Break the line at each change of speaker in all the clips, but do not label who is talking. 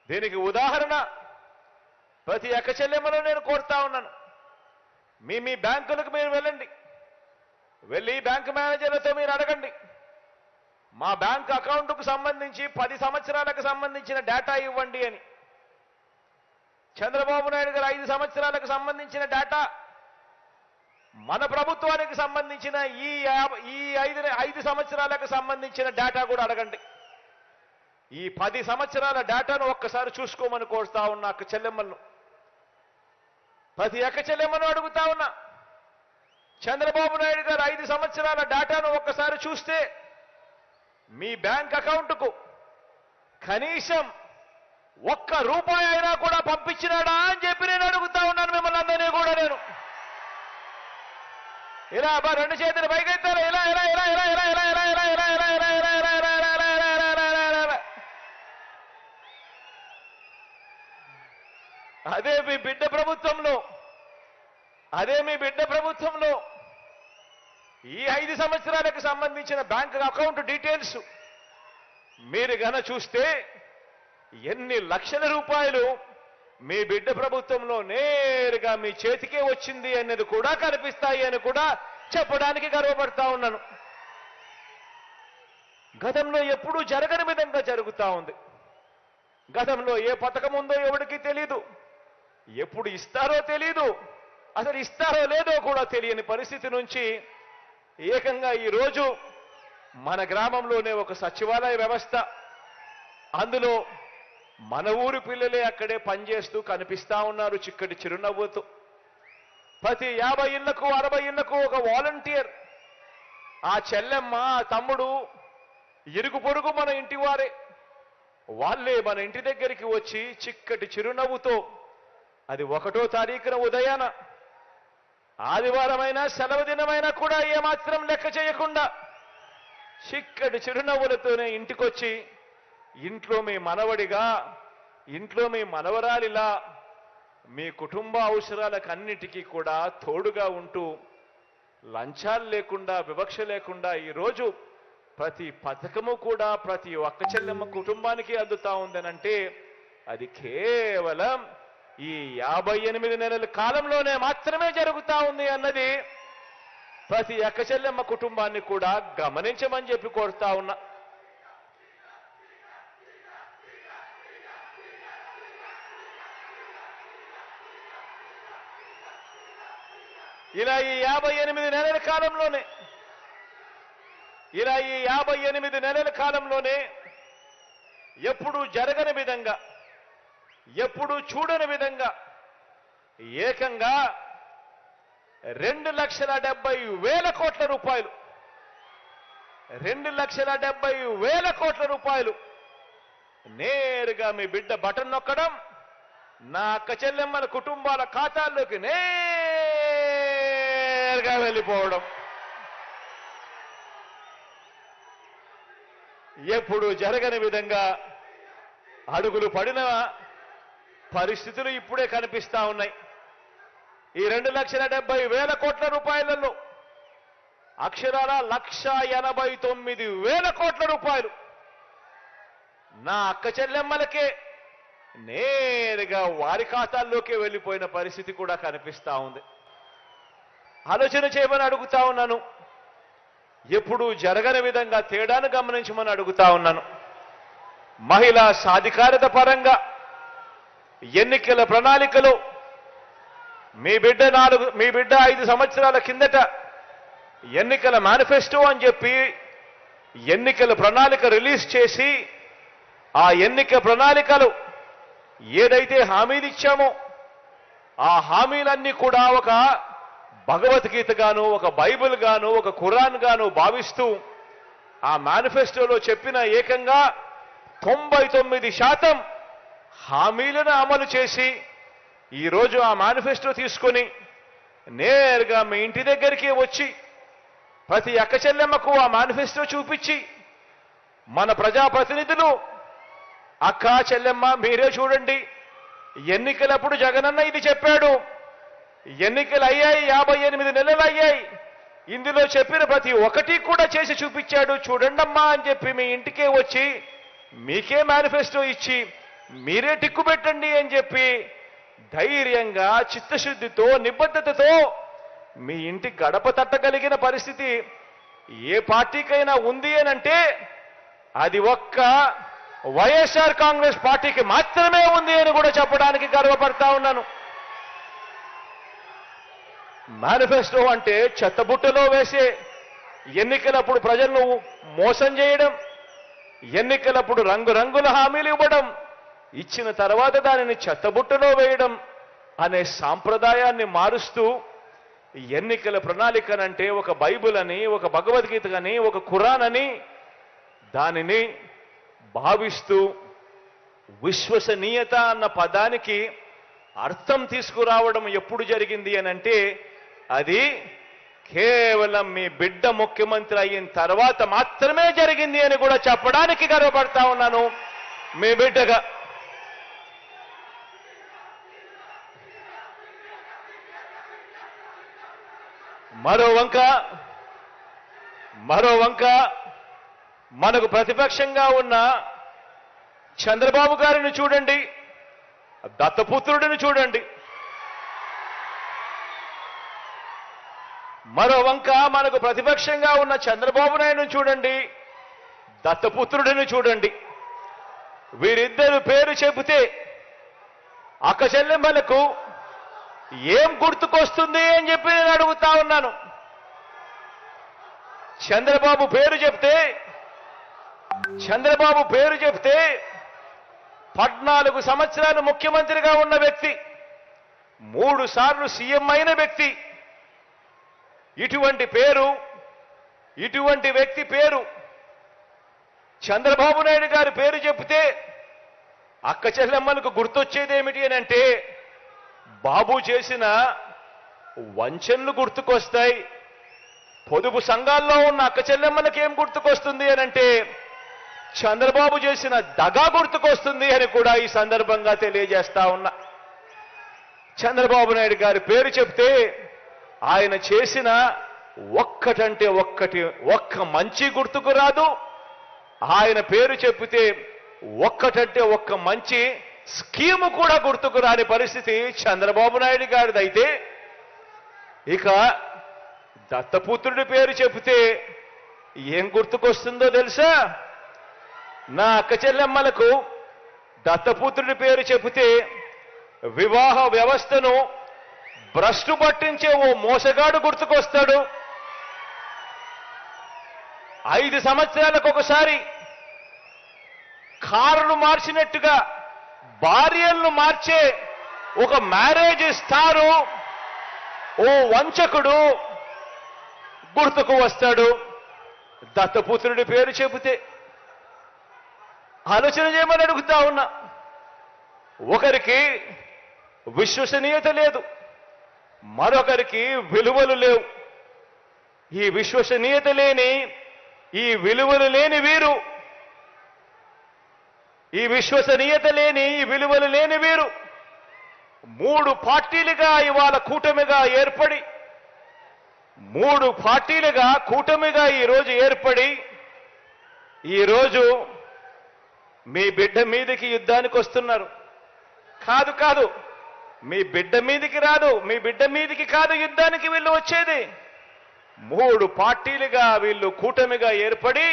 దీనికి ఉదాహరణ ప్రతి అక్క చెల్లెమ్మను నేను కోరుతా ఉన్నాను. మీ బ్యాంకులకు మీరు వెళ్ళండి, వెళ్ళి బ్యాంకు మేనేజర్లతో మీరు అడగండి, మా బ్యాంక్ అకౌంట్కు సంబంధించి 10 సంవత్సరాలకు సంబంధించిన డేటా ఇవ్వండి అని. చంద్రబాబు నాయుడు గారు 5 సంవత్సరాలకు సంబంధించిన డేటా, మన ప్రభుత్వానికి సంబంధించిన ఈ 5 సంవత్సరాలకు సంబంధించిన డేటా కూడా అడగండి. ఈ 10 సంవత్సరాల డేటాను ఒక్కసారి చూసుకోమని కోరుతా ఉన్నా అక్క చెల్లెమ్మలను. ప్రతి అక్క చెల్లెమ్మను అడుగుతా ఉన్నా, చంద్రబాబు నాయుడు గారు 5 సంవత్సరాల డేటాను ఒక్కసారి చూస్తే మీ బ్యాంక్ అకౌంట్కు కనీసం ₹1 అయినా కూడా పంపించినాడా అని చెప్పి నేను అడుగుతా ఉన్నాను మిమ్మల్ని అందరినీ కూడా. నేను ఇలా రెండు చేతులు పైకెత్తారు, ఇలా ఇలా ఇలా ఇలా ఇలా ఇలా ఇలా ఇలా ఇలా ఇలా ఇలా ఇలా ఇలా ఇలా ఇలా. అదే మీ బిడ్డ ప్రభుత్వంలో ఈ 5 సంవత్సరాలకు సంబంధించిన బ్యాంక్ అకౌంట్ డీటెయిల్స్ మీరు గన చూస్తే ఎన్ని లక్షల రూపాయలు మీ బిడ్డ ప్రభుత్వంలో నేరుగా మీ చేతికే వచ్చింది అనేది కూడా కనిపిస్తాయి అని కూడా చెప్పడానికి గర్వపడతా ఉన్నాను. గతంలో ఎప్పుడూ జరగని విధంగా జరుగుతా ఉంది. గతంలో ఏ పథకం ఉందో ఎవరికి తెలీదు, ఎప్పుడు ఇస్తారో తెలీదు, అసలు ఇస్తారో లేదో కూడా తెలియని పరిస్థితి నుంచి ఏకంగా ఈరోజు మన గ్రామంలోనే ఒక సచివాలయ వ్యవస్థ, అందులో మన ఊరి పిల్లలే అక్కడే పనిచేస్తూ కనిపిస్తా ఉన్నారు చిక్కటి చిరునవ్వుతో. ప్రతి 50 ఇళ్లకు 60 ఇళ్లకు ఒక వాలంటీర్, ఆ చెల్లెమ్మ ఆ తమ్ముడు ఇరుగు పొరుగు మన ఇంటి వారే, వాళ్ళే మన ఇంటి దగ్గరికి వచ్చి చిక్కటి చిరునవ్వుతో, అది 1వ తారీఖున ఉదయాన ఆదివారమైనా సెలవు దినమైనా కూడా ఏమాత్రం లెక్క చేయకుండా చిక్కటి చిరునవ్వులతోనే ఇంటికొచ్చి ఇంట్లో మీ మనవడిగా, ఇంట్లో మీ మనవరాలిలా మీ కుటుంబ అవసరాలకన్నిటికీ కూడా తోడుగా ఉంటూ లంచాలు లేకుండా వివక్ష లేకుండా ఈరోజు ప్రతి పథకము కూడా ప్రతి ఒక్క చెల్లెమ్మ కుటుంబానికి అందుతా ఉందనంటే అది కేవలం ఈ 58 నెలల కాలంలోనే మాత్రమే జరుగుతా ఉంది అన్నది ప్రతి అక్క చెల్లెమ్మ కుటుంబాన్ని కూడా గమనించమని చెప్పి కోరుతా ఉన్నా. ఇలా ఈ 58 నెలల కాలంలోనే ఎప్పుడూ జరగని విధంగా, ఎప్పుడూ చూడని విధంగా ఏకంగా 2,70,000 కోట్ల రూపాయలు, 2,70,000 కోట్ల రూపాయలు నేరుగా మీ బిడ్డ బటన్ నొక్కడం, నా అక్క చెల్లెమ్మల కుటుంబాల ఖాతాల్లోకి నేరుగా వెళ్ళిపోవడం. ఎప్పుడు జరగని విధంగా అడుగులు పడిన పరిస్థితులు ఇప్పుడే కనిపిస్తా ఉన్నాయి. ఈ 2,70,000 కోట్ల రూపాయలలో అక్షరాల 1,89,000 కోట్ల రూపాయలు నా అక్క చెల్లెమ్మలకే నేరుగా వారి ఖాతాల్లోకే వెళ్ళిపోయిన పరిస్థితి కూడా కనిపిస్తా ఉంది. ఆలోచన చేయమని అడుగుతా ఉన్నాను. ఎప్పుడు జరగని విధంగా తేడాను గమనించమని అడుగుతా ఉన్నాను. మహిళా సాధికారత పరంగా ఎన్నికల ప్రణాళికలో మీ బిడ్డ 5 సంవత్సరాల కిందట ఎన్నికల మేనిఫెస్టో అని చెప్పి ఎన్నికల ప్రణాళిక రిలీజ్ చేసి, ఆ ఎన్నిక ప్రణాళికలు ఏదైతే హామీలు ఇచ్చామో ఆ హామీలన్నీ కూడా ఒక భగవద్గీత గాను, ఒక బైబిల్ గాను, ఒక ఖురాన్ గాను భావిస్తూ ఆ మేనిఫెస్టోలో చెప్పిన ఏకంగా 99% హామీలను అమలు చేసి ఈరోజు ఆ మేనిఫెస్టో తీసుకొని నేరుగా మీ ఇంటి దగ్గరికి వచ్చి ప్రతి అక్క చెల్లెమ్మకు ఆ మేనిఫెస్టో చూపించి మన ప్రజాప్రతినిధులు అక్క చెల్లెమ్మ మీరే చూడండి, ఎన్నికలప్పుడు జగనన్న ఇది చెప్పాడు, ఎన్నికలు అయ్యాయి, 58 నెలలు అయ్యాయి, ఇందులో చెప్పిన ప్రతి ఒక్కటి కూడా చేసి చూపించాడు చూడండమ్మా అని చెప్పి మీ ఇంటికే వచ్చి మీకే మేనిఫెస్టో ఇచ్చి మీరే టిక్కు పెట్టండి అని చెప్పి ధైర్యంగా చిత్తశుద్ధితో నిబద్ధతతో మీ ఇంటి గడప తట్టగలిగిన పరిస్థితి ఏ పార్టీకైనా ఉంది అనంటే అది ఒక్క వైఎస్ఆర్ కాంగ్రెస్ పార్టీకి మాత్రమే ఉంది అని కూడా చెప్పడానికి గర్వపడతా ఉన్నాను. మేనిఫెస్టో అంటే చెత్తబుట్టలో వేసే, ఎన్నికలప్పుడు ప్రజలను మోసం చేయడం, ఎన్నికలప్పుడు రంగురంగుల హామీలు ఇవ్వడం, ఇచ్చిన తర్వాత దానిని చెత్తబుట్టలో వేయడం అనే సాంప్రదాయాన్ని మారుస్తూ ఎన్నికల ప్రణాళికనంటే ఒక బైబిల్ అని, ఒక భగవద్గీత అని, ఒక ఖురాన్ అని దానిని భావిస్తూ విశ్వసనీయత అన్న పదానికి అర్థం తీసుకురావడం ఎప్పుడు జరిగింది అనంటే అది కేవలం మీ బిడ్డ ముఖ్యమంత్రి అయిన తర్వాత మాత్రమే జరిగింది అని కూడా చెప్పడానికి గర్వపడతా ఉన్నాను మీ బిడ్డగా. మరో వంక మనకు ప్రతిపక్షంగా ఉన్న చంద్రబాబు గారిని చూడండి, దత్తపుత్రుడిని చూడండి. మరో వంక మనకు ప్రతిపక్షంగా ఉన్న చంద్రబాబు నాయుడుని చూడండి, దత్తపుత్రుడిని చూడండి. వీరిద్దరు పేరు చెబితే అక్క చెల్లెమ్మలకు ఏం గుర్తుకొస్తుంది అని చెప్పి నేను అడుగుతా ఉన్నాను. చంద్రబాబు పేరు చెప్తే 14 సంవత్సరాలు ముఖ్యమంత్రిగా ఉన్న వ్యక్తి, 3 సార్లు సీఎం అయిన వ్యక్తి, ఇటువంటి వ్యక్తి పేరు చంద్రబాబు నాయుడు గారి పేరు చెప్తే అక్క చెల్లెమ్మలకు గుర్తొచ్చేది ఏమిటి అని అంటే బాబు చేసిన వంచనలు గుర్తుకొస్తాయి. పొదుపు సంఘాల్లో ఉన్న అక్క చెల్లెమ్మలకు ఏం గుర్తుకొస్తుంది అని అంటే చంద్రబాబు చేసిన దగా గుర్తుకొస్తుంది అని కూడా ఈ సందర్భంగా తెలియజేస్తా ఉన్నా. చంద్రబాబు నాయుడు గారి పేరు చెప్తే ఆయన చేసిన ఒక్కటంటే ఒక్క మంచి గుర్తుకు రాదు. ఆయన పేరు చెప్తే ఒక్కటంటే ఒక్క మంచి స్కీము కూడా గుర్తుకు రాని పరిస్థితి చంద్రబాబు నాయుడు గారిదైతే, ఇక దత్తపుత్రుడి పేరు చెబితే ఏం గుర్తుకొస్తుందో తెలుసా? నా అక్క చెల్లెమ్మలకు దత్తపుత్రుడి పేరు చెబితే వివాహ వ్యవస్థను భ్రష్టు పట్టించే ఓ మోసగాడు గుర్తుకొస్తాడు. 5 సంవత్సరాలకు ఒకసారి కారును మార్చినట్టుగా భార్యలను మార్చే ఒక మ్యారేజ్ స్టారు ఓ వంచకుడు గుర్తుకు వస్తాడు దత్తపుత్రుడి పేరు చెబితే. ఆలోచన చేయమని అడుగుతా ఉన్నా. ఒకరికి విశ్వసనీయత లేదు, మరొకరికి విలువలు లేవు. ఈ విశ్వసనీయత లేని, ఈ విలువలు లేని వీరు, ఈ విశ్వసనీయత లేని, ఈ విలువలు లేని వీరు 3 పార్టీలుగా ఇవాళ కూటమిగా ఏర్పడి, 3 పార్టీలుగా కూటమిగా ఈరోజు ఏర్పడి, ఈరోజు మీ బిడ్డ మీదకి యుద్ధానికి వస్తున్నారు. కాదు, మీ బిడ్డ మీదకి రాదు, మీ బిడ్డ మీదకి కాదు యుద్ధానికి వీళ్ళు వచ్చేది. 3 పార్టీలుగా వీళ్ళు కూటమిగా ఏర్పడి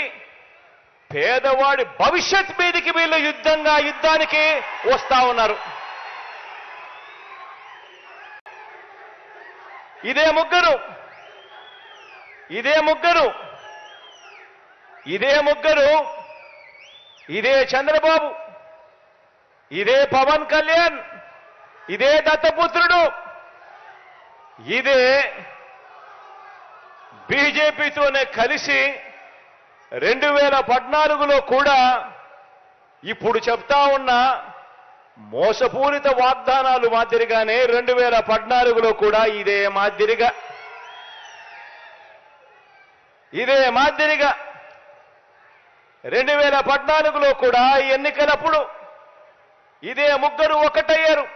పేదవాడి భవిష్యత్ మీదకి వీళ్ళు యుద్ధానికి వస్తా ఉన్నారు. ఇదే ముగ్గురు ఇదే చంద్రబాబు, ఇదే పవన్ కళ్యాణ్, ఇదే దత్తపుత్రుడు, ఇదే బీజేపీతోనే కలిసి 2014లో కూడా ఇప్పుడు చెప్తా ఉన్న మోసపూరిత వాగ్దానాలు మాదిరిగానే 2014లో కూడా ఇదే మాదిరిగా 2014లో కూడా ఎన్నికలప్పుడు ఇదే ముగ్గురు ఒకటయ్యారు.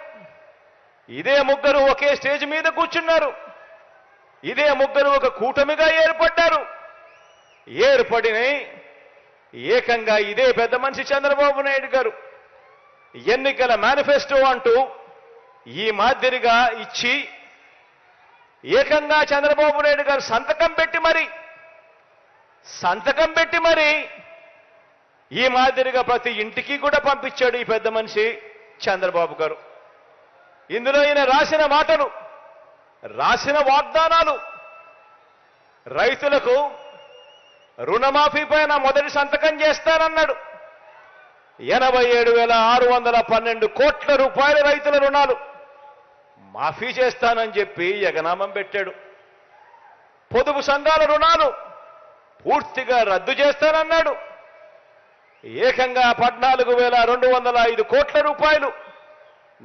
ఇదే ముగ్గురు ఒకే స్టేజ్ మీద కూర్చున్నారు. ఇదే ముగ్గురు ఒక కూటమిగా ఏర్పడ్డారు. ఏర్పడిన ఏకంగా ఇదే పెద్ద మనిషి చంద్రబాబు నాయుడు గారు ఎన్నికల మేనిఫెస్టో అంటూ ఈ మాదిరిగా ఇచ్చి ఏకంగా చంద్రబాబు నాయుడు గారు సంతకం పెట్టి మరి ఈ మాదిరిగా ప్రతి ఇంటికి కూడా పంపించాడు ఈ పెద్ద మనిషి చంద్రబాబు గారు. ఇందులో ఈయన రాసిన మాటలు, రాసిన వాగ్దానాలు, రైతులకు రుణమాఫీ పైన మొదటి సంతకం చేస్తానన్నాడు. 87,612 కోట్ల రూపాయల రైతుల రుణాలు మాఫీ చేస్తానని చెప్పి ఎగనామం పెట్టాడు. పొదుపు సంఘాల రుణాలు పూర్తిగా రద్దు చేస్తానన్నాడు. ఏకంగా 14,205 కోట్ల రూపాయలు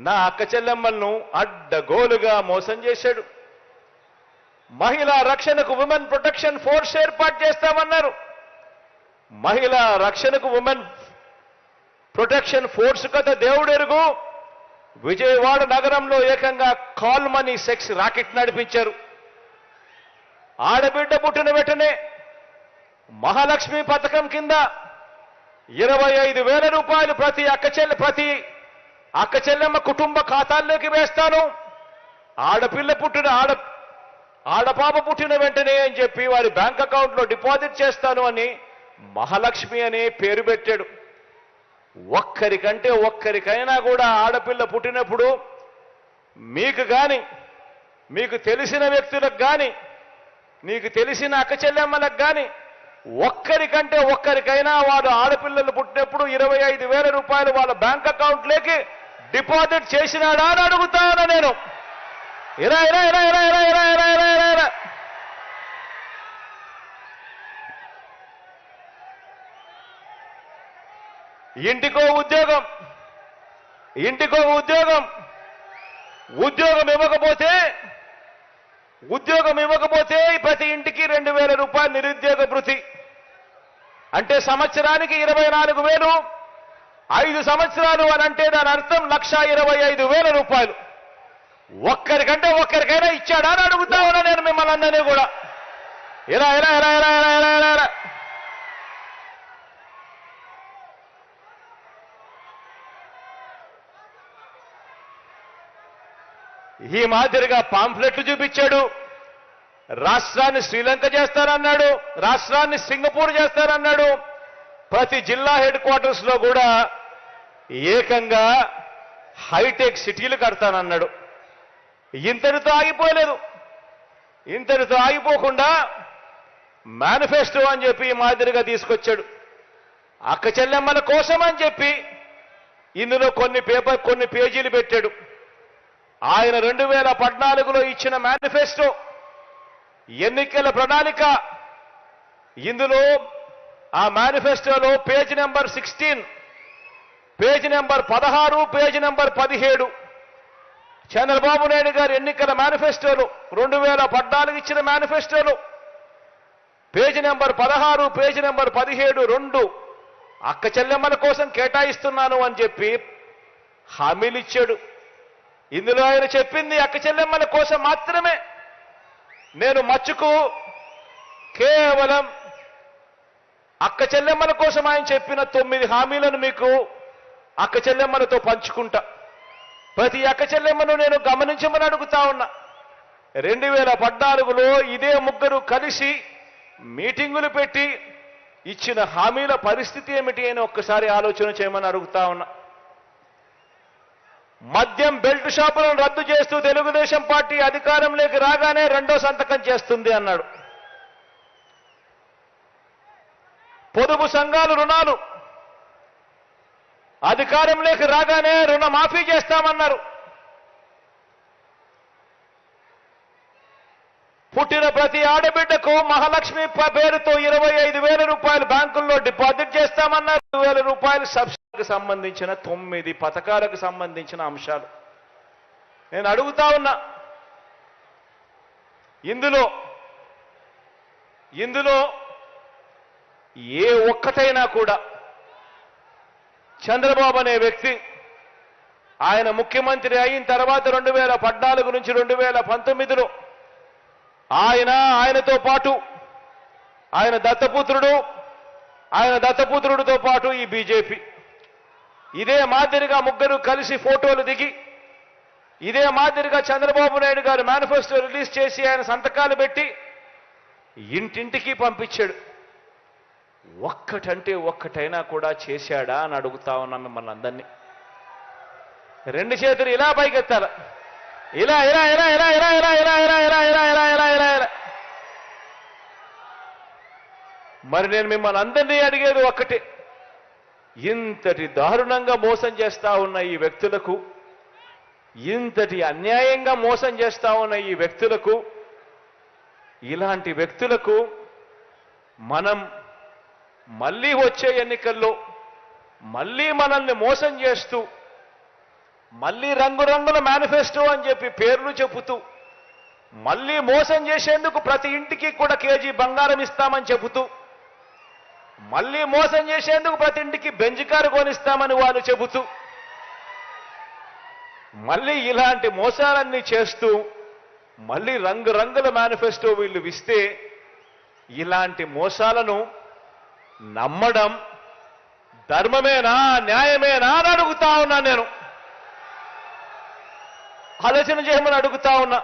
నా అక్క చెల్లెమ్మలను అడ్డగోలుగా మోసం చేశాడు. మహిళా రక్షణకు ఉమెన్ ప్రొటెక్షన్ ఫోర్స్ ఏర్పాటు చేస్తామన్నారు. మహిళా రక్షణకు ఉమెన్ ప్రొటెక్షన్ ఫోర్స్ కథ దేవుడెరుగు. విజయవాడ నగరంలో ఏకంగా కాల్ మనీ సెక్స్ రాకెట్ నడిపించారు. ఆడబిడ్డ పుట్టిన వెంటనే మహాలక్ష్మి పథకం కింద 25,000 రూపాయలు ప్రతి అక్క చెల్లెమ్మ కుటుంబ ఖాతాల్లోకి వేస్తాను. ఆడపాప పుట్టిన వెంటనే అని చెప్పి వారి బ్యాంక్ అకౌంట్లో డిపాజిట్ చేస్తాను అని మహాలక్ష్మి అనే పేరు పెట్టాడు. ఒక్కరికైనా కూడా ఆడపిల్ల పుట్టినప్పుడు మీకు తెలిసిన వ్యక్తులకు కానీ, నీకు తెలిసిన అక్క చెల్లెమ్మలకు కానీ ఒక్కరికైనా వాడు ఆడపిల్లలు పుట్టినప్పుడు 25,000 రూపాయలు వాళ్ళ బ్యాంక్ అకౌంట్లోకి డిపాజిట్ చేసినాడా అని అడుగుతాను నేను. ఇలా ఇంటికో ఉద్యోగం ఇవ్వకపోతే ప్రతి ఇంటికి 2,000 రూపాయలు నిరుద్యోగ భృతి అంటే సంవత్సరానికి 24,000. 5 సంవత్సరాలు అని అంటే దాని అర్థం 1,25,000 రూపాయలు. ఒక్కరికైనా ఇచ్చాడా అని అడుగుతా ఉన్నా నేను మిమ్మల్ని అందరినీ కూడా. ఇలా ఈ మాదిరిగా పాంఫ్లెట్లు చూపించాడు. రాష్ట్రాన్ని శ్రీలంక చేస్తారన్నాడు, రాష్ట్రాన్ని సింగపూర్ చేస్తారన్నాడు. ప్రతి జిల్లా హెడ్ క్వార్టర్స్ లో కూడా ఏకంగా హైటెక్ సిటీలు కడతానన్నాడు. ఇంతటితో ఆగిపోకుండా మేనిఫెస్టో అని చెప్పి ఈ మాదిరిగా తీసుకొచ్చాడు. అక్క చెల్లెమ్మల కోసం అని చెప్పి ఇందులో కొన్ని పేజీలు పెట్టాడు. ఆయన 2014లో ఇచ్చిన మేనిఫెస్టో ఎన్నికల ప్రణాళిక. ఇందులో ఆ మేనిఫెస్టోలో page number 16, page number 16, page number 17 Chandrababu Naidu గారు ఎన్నికల మేనిఫెస్టోలో 2014 ఇచ్చిన మేనిఫెస్టోలో పేజ్ నెంబర్ 16, పేజ్ నెంబర్ 17 2 అక్క చెల్లెమ్మల కోసం కేటాయిస్తున్నాను అని చెప్పి హామీలు ఇచ్చాడు. ఇందులో ఆయన చెప్పింది అక్క చెల్లెమ్మల కోసం మాత్రమే. నేను మచ్చుకు కేవలం అక్క చెల్లెమ్మల కోసం ఆయన చెప్పిన 9 హామీలను మీకు అక్క చెల్లెమ్మలతో పంచుకుంటా. ప్రతి అక్క చెల్లెమ్మను నేను గమనించమని అడుగుతా ఉన్నా. 2014లో ఇదే ముగ్గురు కలిసి మీటింగులు పెట్టి ఇచ్చిన హామీల పరిస్థితి ఏమిటి అని ఒక్కసారి ఆలోచన చేయమని అడుగుతా ఉన్నా. మద్యం బెల్ట్ షాపులను రద్దు చేస్తూ తెలుగుదేశం పార్టీ అధికారంలోకి రాగానే 2వ సంతకం చేస్తుంది అన్నాడు. పొదుపు సంఘాలు రుణాలు అధికారంలోకి రాగానే రుణమాఫీ చేస్తామన్నారు. పుట్టిన ప్రతి ఆడబిడ్డకు మహాలక్ష్మి పేరుతో 25,000 రూపాయలు బ్యాంకుల్లో డిపాజిట్ చేస్తామన్నారు. 2,000 రూపాయలు సబ్సిడీకి సంబంధించిన 9 పథకాలకు సంబంధించిన అంశాలు నేను అడుగుతా ఉన్నా. ఇందులో ఏ ఒక్కటైనా కూడా చంద్రబాబు అనే వ్యక్తి ఆయన ముఖ్యమంత్రి అయిన తర్వాత 2014 నుంచి 2019లో ఆయనతో పాటు ఆయన దత్తపుత్రుడితో పాటు ఈ బీజేపీ ఇదే మాదిరిగా ముగ్గురు కలిసి ఫోటోలు దిగి ఇదే మాదిరిగా చంద్రబాబు నాయుడు గారు మేనిఫెస్టో రిలీజ్ చేసి ఆయన సంతకాలు పెట్టి ఇంటింటికి పంపించాడు. ఒక్కటంటే ఒక్కటైనా కూడా చేశాడా అని అడుగుతా ఉన్నాం మిమ్మల్ని అందరినీ. రెండు చేతులు ఇలా పైకెత్తాల, ఇలా ఇలా ఇలా ఇలా ఇలా ఇలా ఇలా ఇలా ఇలా ఇలా ఇలా ఇలా ఇలా ఇలా. మరి నేను మిమ్మల్ని అందరినీ అడిగేది ఒక్కటే, ఇంతటి దారుణంగా మోసం చేస్తా ఉన్న ఈ వ్యక్తులకు, ఇంతటి అన్యాయంగా మోసం చేస్తా ఉన్న ఈ వ్యక్తులకు, ఇలాంటి వ్యక్తులకు మనం మళ్ళీ వచ్చే ఎన్నికల్లో మళ్ళీ మనల్ని మోసం చేస్తూ, మళ్ళీ రంగురంగుల మేనిఫెస్టో అని చెప్పి పేర్లు చెబుతూ, మళ్ళీ మోసం చేసేందుకు ప్రతి ఇంటికి కూడా కేజీ బంగారం ఇస్తామని చెబుతూ, మళ్ళీ మోసం చేసేందుకు ప్రతి ఇంటికి బెంజ్ కారు కొనిస్తామని వాళ్ళు చెబుతూ, మళ్ళీ ఇలాంటి మోసాలన్నీ చేస్తూ, మళ్ళీ రంగురంగుల మేనిఫెస్టో వీళ్ళు ఇస్తే, ఇలాంటి మోసాలను నమ్మడం ధర్మమేనా, న్యాయమేనా అని అడుగుతా ఉన్నా. నేను ఆలోచన చేయమని అడుగుతా ఉన్నా.